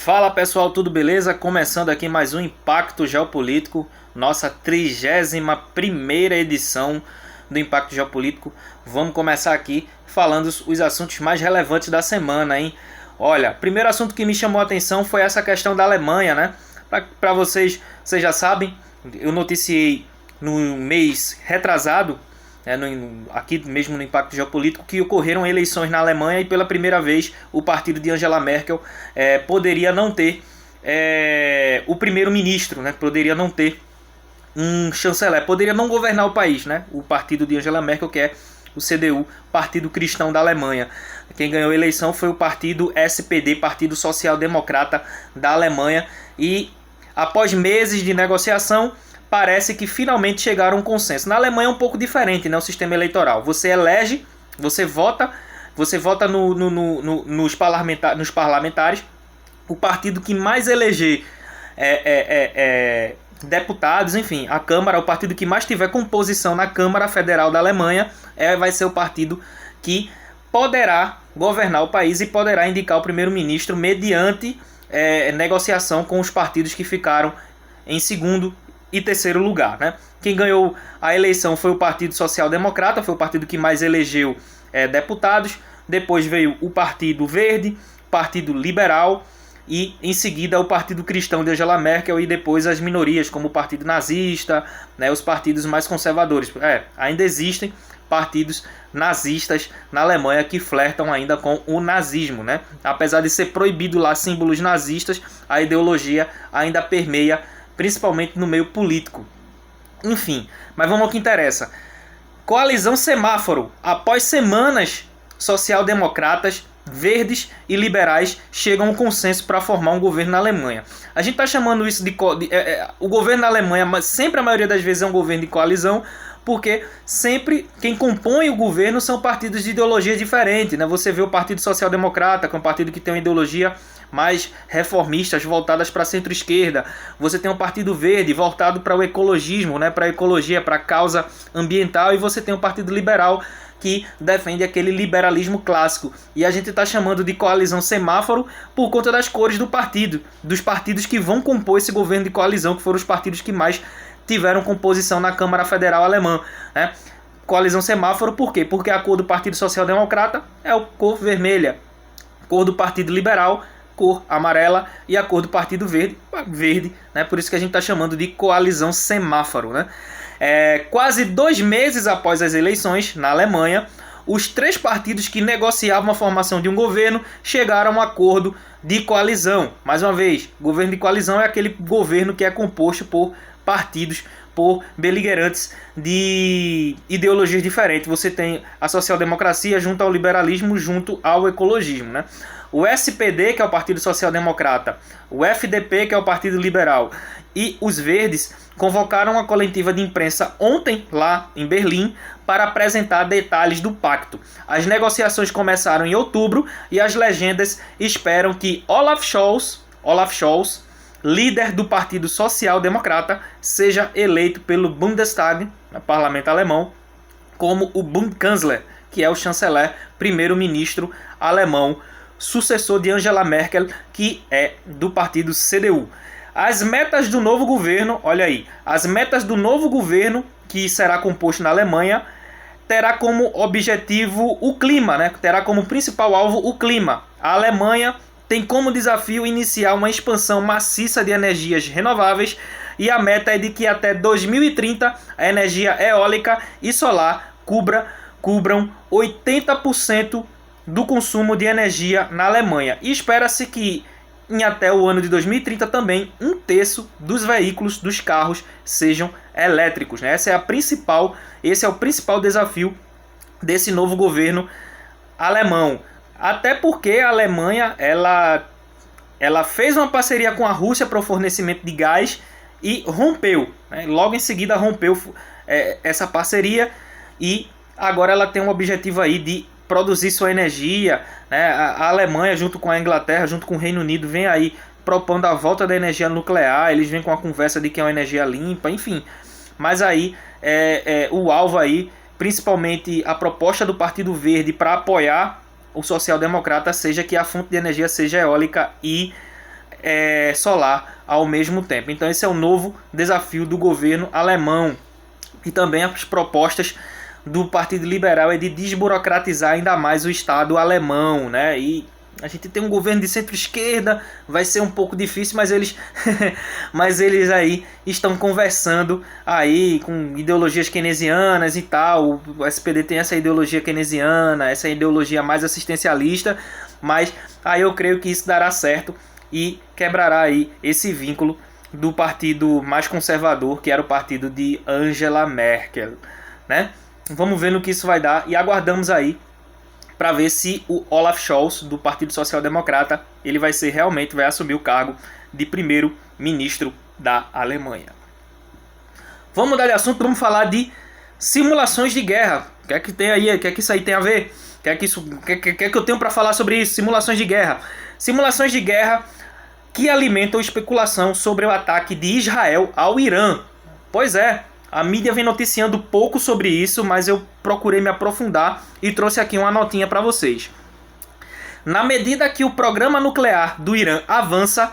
Fala pessoal, tudo beleza? Começando aqui mais um Impacto Geopolítico, nossa 31ª edição do Impacto Geopolítico. Vamos começar aqui falando os assuntos mais relevantes da semana, hein? Olha, primeiro assunto que me chamou a atenção foi essa questão da Alemanha, né? Para vocês já sabem, eu noticiei no mês retrasado, aqui mesmo no Impacto Geopolítico, que ocorreram eleições na Alemanha e pela primeira vez o partido de Angela Merkel poderia não ter o primeiro-ministro, né? Poderia não ter um chanceler, poderia não governar o país, né? O partido de Angela Merkel, que é o CDU, Partido Cristão da Alemanha. Quem ganhou a eleição foi o partido SPD, Partido Social Democrata da Alemanha, e após meses de negociação, parece que finalmente chegaram a um consenso. Na Alemanha é um pouco diferente, né, o sistema eleitoral. Você elege, você vota nos parlamentares. O partido que mais eleger deputados, enfim, a Câmara, o partido que mais tiver composição na Câmara Federal da Alemanha, vai ser o partido que poderá governar o país e poderá indicar o primeiro-ministro mediante negociação com os partidos que ficaram em segundo e terceiro lugar, né? Quem ganhou a eleição foi o Partido Social Democrata, foi o partido que mais elegeu deputados. Depois veio o Partido Verde, Partido Liberal e em seguida o Partido Cristão de Angela Merkel, e depois as minorias como o Partido Nazista, né, os partidos mais conservadores. Ainda existem partidos nazistas na Alemanha que flertam ainda com o nazismo, né? Apesar de ser proibido lá símbolos nazistas, a ideologia ainda permeia principalmente no meio político. Enfim, mas vamos ao que interessa. Coalizão semáforo. Após semanas, social-democratas, verdes e liberais chegam a um consenso para formar um governo na Alemanha. A gente está chamando isso o governo na Alemanha, mas sempre a maioria das vezes é um governo de coalizão, porque sempre quem compõe o governo são partidos de ideologia diferente, né? Você vê o Partido Social Democrata, que é um partido que tem uma ideologia mais reformistas, voltadas para a centro-esquerda. Você tem um Partido Verde voltado para o ecologismo, né? Para a ecologia, para a causa ambiental. E você tem um Partido Liberal que defende aquele liberalismo clássico. E a gente está chamando de coalizão semáforo por conta das cores do partido, dos partidos que vão compor esse governo de coalizão, que foram os partidos que mais tiveram composição na Câmara Federal Alemã, né? Coalizão semáforo, por quê? Porque a cor do Partido Social Democrata é a cor vermelha, a cor do Partido Liberal, cor amarela, e a cor do Partido Verde, né? Por isso que a gente está chamando de coalizão semáforo, né? Quase 2 meses após as eleições na Alemanha, os 3 partidos que negociavam a formação de um governo chegaram a um acordo de coalizão. Mais uma vez, governo de coalizão é aquele governo que é composto por partidos, por beligerantes de ideologias diferentes. Você tem a social-democracia junto ao liberalismo, junto ao ecologismo, né? O SPD, que é o Partido Social Democrata, o FDP, que é o Partido Liberal, e os Verdes convocaram uma coletiva de imprensa ontem lá em Berlim para apresentar detalhes do pacto. As negociações começaram em outubro e as legendas esperam que Olaf Scholz, líder do Partido Social Democrata, seja eleito pelo Bundestag, no parlamento alemão, como o Bundeskanzler, que é o chanceler, primeiro-ministro alemão, sucessor de Angela Merkel, que é do partido CDU. As metas do novo governo, olha aí, as metas do novo governo, que será composto na Alemanha, terá como objetivo o clima, né? Terá como principal alvo o clima. A Alemanha tem como desafio iniciar uma expansão maciça de energias renováveis, e a meta é de que até 2030 a energia eólica e solar cubram 80% do consumo de energia na Alemanha. E espera-se que em até o ano de 2030 também 1/3 dos veículos, dos carros, sejam elétricos, né? Esse é o principal desafio desse novo governo alemão. Até porque a Alemanha ela fez uma parceria com a Rússia para o fornecimento de gás e rompeu, né? Logo em seguida rompeu essa parceria, e agora ela tem um objetivo aí de produzir sua energia, né? A Alemanha, junto com a Inglaterra, junto com o Reino Unido, vem aí propondo a volta da energia nuclear. Eles vêm com a conversa de que é uma energia limpa, enfim. Mas aí o alvo aí, principalmente a proposta do Partido Verde para apoiar o social-democrata, seja que a fonte de energia seja eólica e solar ao mesmo tempo. Então esse é o novo desafio do governo alemão. E também as propostas do Partido Liberal é de desburocratizar ainda mais o Estado alemão, né? E a gente tem um governo de centro-esquerda, vai ser um pouco difícil, mas eles mas eles aí estão conversando aí com ideologias keynesianas e tal. O SPD tem essa ideologia keynesiana, essa ideologia mais assistencialista, mas aí eu creio que isso dará certo e quebrará aí esse vínculo do partido mais conservador, que era o partido de Angela Merkel, né? Vamos ver no que isso vai dar e aguardamos aí para ver se o Olaf Scholz, do Partido Social Democrata, ele vai assumir o cargo de primeiro-ministro da Alemanha. Vamos mudar de assunto, vamos falar de simulações de guerra. O que é que tem aí? O que é que isso aí tem a ver? O que é que eu tenho para falar sobre isso? Simulações de guerra. Simulações de guerra que alimentam especulação sobre o ataque de Israel ao Irã. Pois é, a mídia vem noticiando pouco sobre isso, mas eu procurei me aprofundar e trouxe aqui uma notinha para vocês. Na medida que o programa nuclear do Irã avança,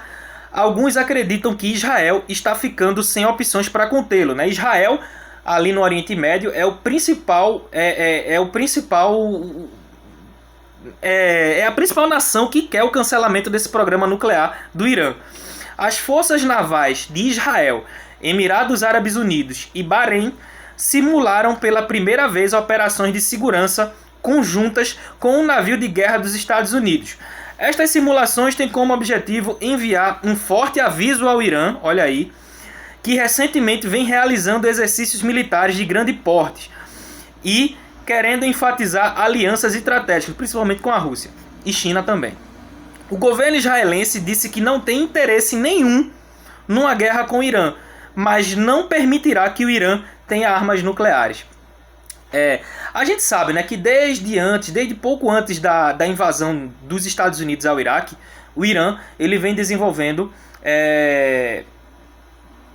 alguns acreditam que Israel está ficando sem opções para contê-lo, né? Israel, ali no Oriente Médio, é a principal nação que quer o cancelamento desse programa nuclear do Irã. As forças navais de Israel, Emirados Árabes Unidos e Bahrein simularam pela primeira vez operações de segurança conjuntas com um navio de guerra dos Estados Unidos. Estas simulações têm como objetivo enviar um forte aviso ao Irã, olha aí, que recentemente vem realizando exercícios militares de grande porte e querendo enfatizar alianças estratégicas, principalmente com a Rússia e China também. O governo israelense disse que não tem interesse nenhum numa guerra com o Irã, mas não permitirá que o Irã tenha armas nucleares. A gente sabe, né, que desde pouco antes da invasão dos Estados Unidos ao Iraque, o Irã ele vem desenvolvendo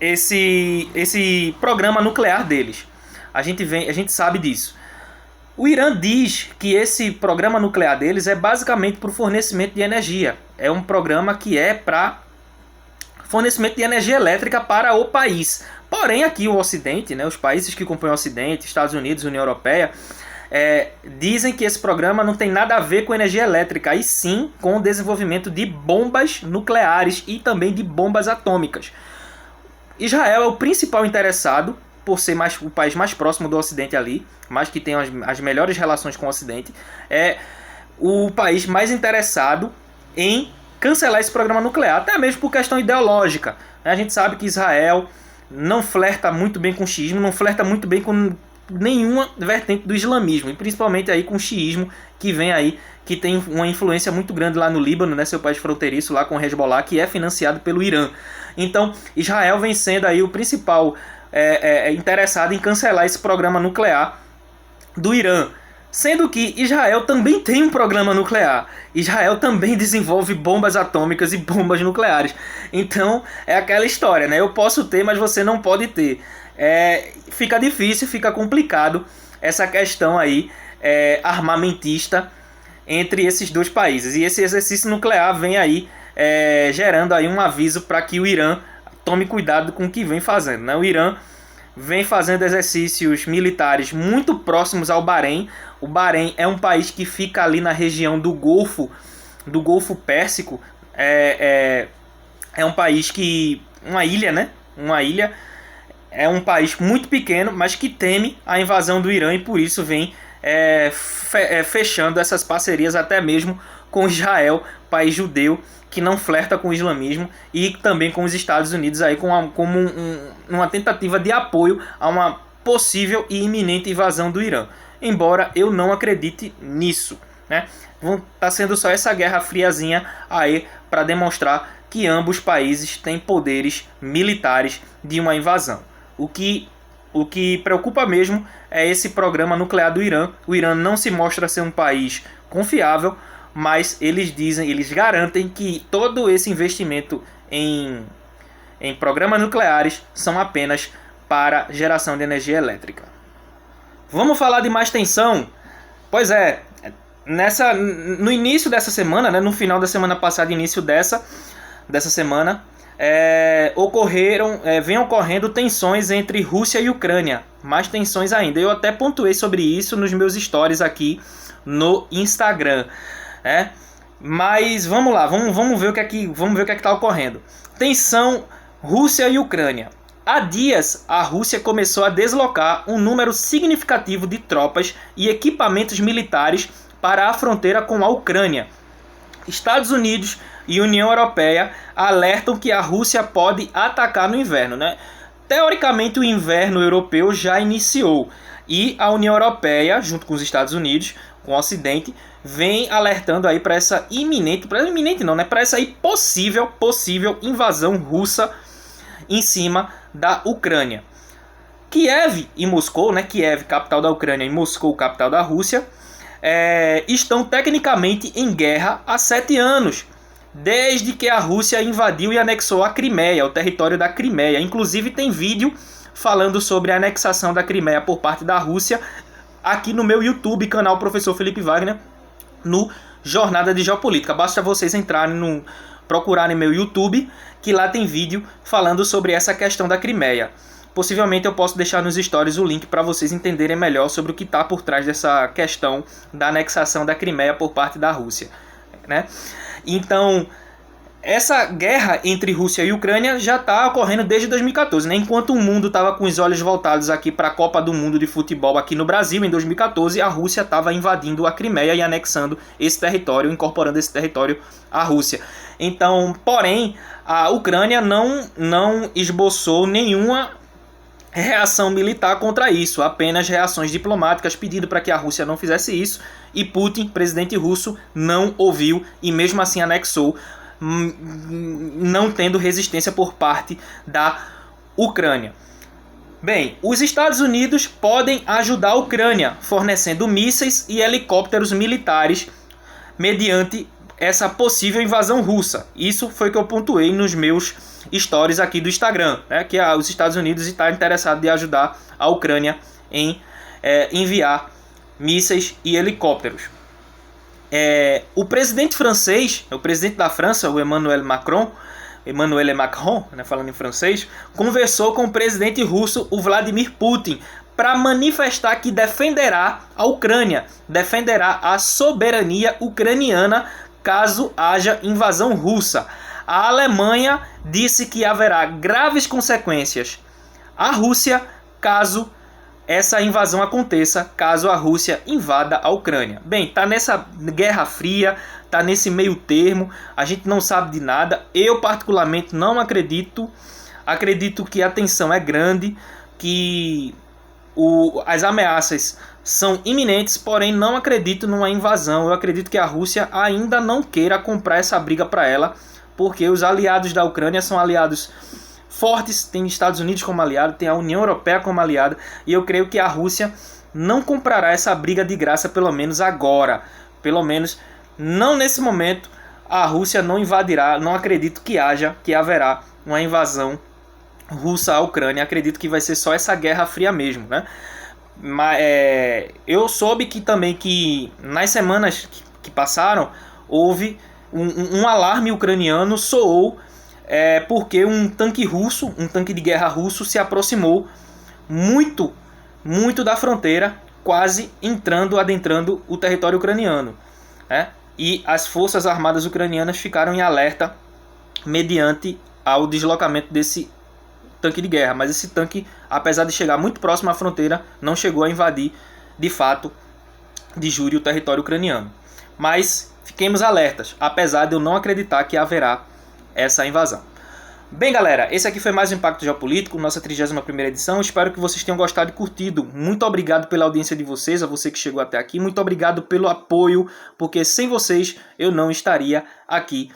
esse programa nuclear deles. A gente sabe disso. O Irã diz que esse programa nuclear deles é basicamente para o fornecimento de energia. É um programa que é para fornecimento de energia elétrica para o país. Porém, aqui o Ocidente, né, os países que compõem o Ocidente, Estados Unidos, União Europeia, dizem que esse programa não tem nada a ver com energia elétrica, e sim com o desenvolvimento de bombas nucleares e também de bombas atômicas. Israel é o principal interessado, por ser o país mais próximo do Ocidente ali, mas que tem as melhores relações com o Ocidente, é o país mais interessado em cancelar esse programa nuclear, até mesmo por questão ideológica. A gente sabe que Israel não flerta muito bem com o xiismo, não flerta muito bem com nenhuma vertente do islamismo, e principalmente aí com o xiismo, que vem aí, que tem uma influência muito grande lá no Líbano, né, seu país fronteiriço lá com o Hezbollah, que é financiado pelo Irã. Então, Israel vem sendo aí o principal interessado em cancelar esse programa nuclear do Irã. Sendo que Israel também tem um programa nuclear. Israel também desenvolve bombas atômicas e bombas nucleares. Então é aquela história, né? Eu posso ter, mas você não pode ter. Fica difícil, fica complicado essa questão aí armamentista entre esses dois países. E esse exercício nuclear vem aí gerando aí um aviso para que o Irã tome cuidado com o que vem fazendo, né? O Irã vem fazendo exercícios militares muito próximos ao Bahrein. O Bahrein é um país que fica ali na região do Golfo Pérsico. É um país uma ilha, né? Uma ilha. É um país muito pequeno, mas que teme a invasão do Irã e por isso vem fechando essas parcerias até mesmo com Israel, país judeu que não flerta com o islamismo, e também com os Estados Unidos aí como uma tentativa de apoio a uma possível e iminente invasão do Irã. Embora eu não acredite nisso, né? Tá sendo só essa guerra friazinha aí para demonstrar que ambos países têm poderes militares de uma invasão. O que preocupa mesmo é esse programa nuclear do Irã. O Irã não se mostra ser um país confiável, mas eles garantem que todo esse investimento em programas nucleares são apenas para geração de energia elétrica. Vamos falar de mais tensão? Pois no início dessa semana, né, no final da semana passada, início dessa, dessa semana, vem ocorrendo tensões entre Rússia e Ucrânia, mais tensões ainda. Eu até pontuei sobre isso nos meus stories aqui no Instagram, né? Mas vamos lá, vamos ver o que é que está ocorrendo. Tensão Rússia e Ucrânia. Há dias, a Rússia começou a deslocar um número significativo de tropas e equipamentos militares para a fronteira com a Ucrânia. Estados Unidos e União Europeia alertam que a Rússia pode atacar no inverno, né? Teoricamente, o inverno europeu já iniciou e a União Europeia, junto com os Estados Unidos, com o Ocidente, vem alertando aí para essa para essa aí possível invasão russa em cima da Ucrânia. Kiev e Moscou, né? Kiev, capital da Ucrânia, e Moscou, capital da Rússia, estão tecnicamente em guerra há 7 anos, desde que a Rússia invadiu e anexou a Crimeia, o território da Crimeia. Inclusive tem vídeo falando sobre a anexação da Crimeia por parte da Rússia aqui no meu YouTube, canal Professor Felipe Wagner, no Jornada de Geopolítica. Basta vocês entrarem procurarem meu YouTube, que lá tem vídeo falando sobre essa questão da Crimeia. Possivelmente eu posso deixar nos stories o link para vocês entenderem melhor sobre o que está por trás dessa questão da anexação da Crimeia por parte da Rússia, né? Então, essa guerra entre Rússia e Ucrânia já está ocorrendo desde 2014, né? Enquanto o mundo estava com os olhos voltados aqui para a Copa do Mundo de Futebol aqui no Brasil, em 2014, a Rússia estava invadindo a Crimeia e anexando esse território, incorporando esse território à Rússia. Então, porém, a Ucrânia não esboçou nenhuma reação militar contra isso, apenas reações diplomáticas pedindo para que a Rússia não fizesse isso, e Putin, presidente russo, não ouviu e mesmo assim anexou, não tendo resistência por parte da Ucrânia. Bem, os Estados Unidos podem ajudar a Ucrânia fornecendo mísseis e helicópteros militares mediante essa possível invasão russa. Isso foi o que eu pontuei nos meus stories aqui do Instagram, né? Que os Estados Unidos está interessado em ajudar a Ucrânia em enviar mísseis e helicópteros. O presidente francês, o presidente da França, o Emmanuel Macron, né, falando em francês, conversou com o presidente russo, o Vladimir Putin, para manifestar que defenderá a Ucrânia, defenderá a soberania ucraniana caso haja invasão russa. A Alemanha disse que haverá graves consequências à Rússia caso essa invasão aconteça, caso a Rússia invada a Ucrânia. Bem, tá nessa guerra fria, tá nesse meio termo, a gente não sabe de nada. Eu particularmente não acredito que a tensão é grande, que as ameaças são iminentes, porém não acredito numa invasão. Eu acredito que a Rússia ainda não queira comprar essa briga para ela, porque os aliados da Ucrânia são aliados fortes, tem Estados Unidos como aliado, tem a União Europeia como aliada, e eu creio que a Rússia não comprará essa briga de graça, pelo menos agora. Pelo menos não nesse momento, a Rússia não invadirá, não acredito que haverá uma invasão russa à Ucrânia, acredito que vai ser só essa guerra fria mesmo, né? Mas eu soube que também que nas semanas que passaram houve um alarme ucraniano soou porque um tanque de guerra russo se aproximou muito da fronteira, quase adentrando o território ucraniano, né? E as forças armadas ucranianas ficaram em alerta mediante ao deslocamento desse tanque de guerra, mas esse tanque, apesar de chegar muito próximo à fronteira, não chegou a invadir de fato de jure o território ucraniano. Mas fiquemos alertas, apesar de eu não acreditar que haverá essa invasão. Bem, galera, esse aqui foi mais um Impacto Geopolítico, nossa 31ª edição. Espero que vocês tenham gostado e curtido. Muito obrigado pela audiência de vocês, a você que chegou até aqui. Muito obrigado pelo apoio, porque sem vocês eu não estaria aqui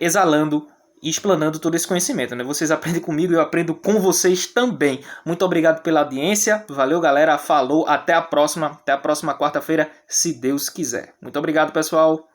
exalando e explanando todo esse conhecimento, né? Vocês aprendem comigo e eu aprendo com vocês também. Muito obrigado pela audiência. Valeu, galera. Falou. Até a próxima quarta-feira, se Deus quiser. Muito obrigado, pessoal.